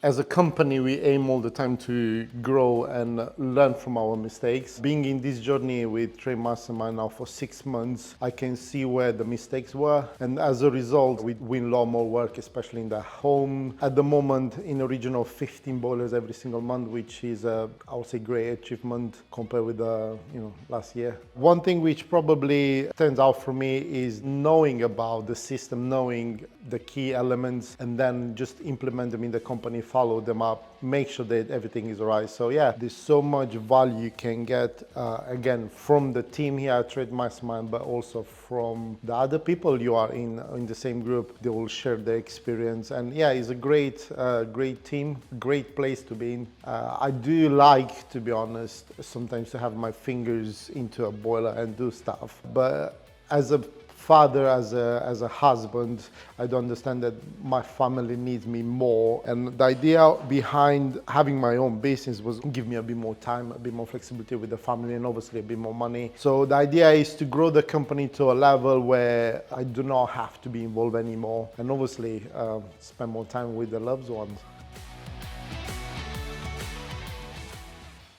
As a company, we aim all the time to grow and learn from our mistakes. Being in this journey with Trade Mastermind now for 6 months, I can see where the mistakes were. And as a result, we win a lot more work, especially in the home. At the moment, in a region of 15 boilers every single month, which is, I would say, great achievement compared with last year. One thing which probably stands out for me is knowing about the system, knowing the key elements, and then just implement them in the company, follow them up, make sure that everything is right. So yeah, there's so much value you can get, again, from the team here at Trade Mastermind, but also from the other people you are in the same group. They will share their experience. And yeah, it's a great team, great place to be in. I do like, to be honest, sometimes to have my fingers into a boiler and do stuff. But as a father, as a husband, I do understand that my family needs me more. And the idea behind having my own business was give me a bit more time, a bit more flexibility with the family, and obviously a bit more money. So the idea is to grow the company to a level where I do not have to be involved anymore, and obviously spend more time with the loved ones.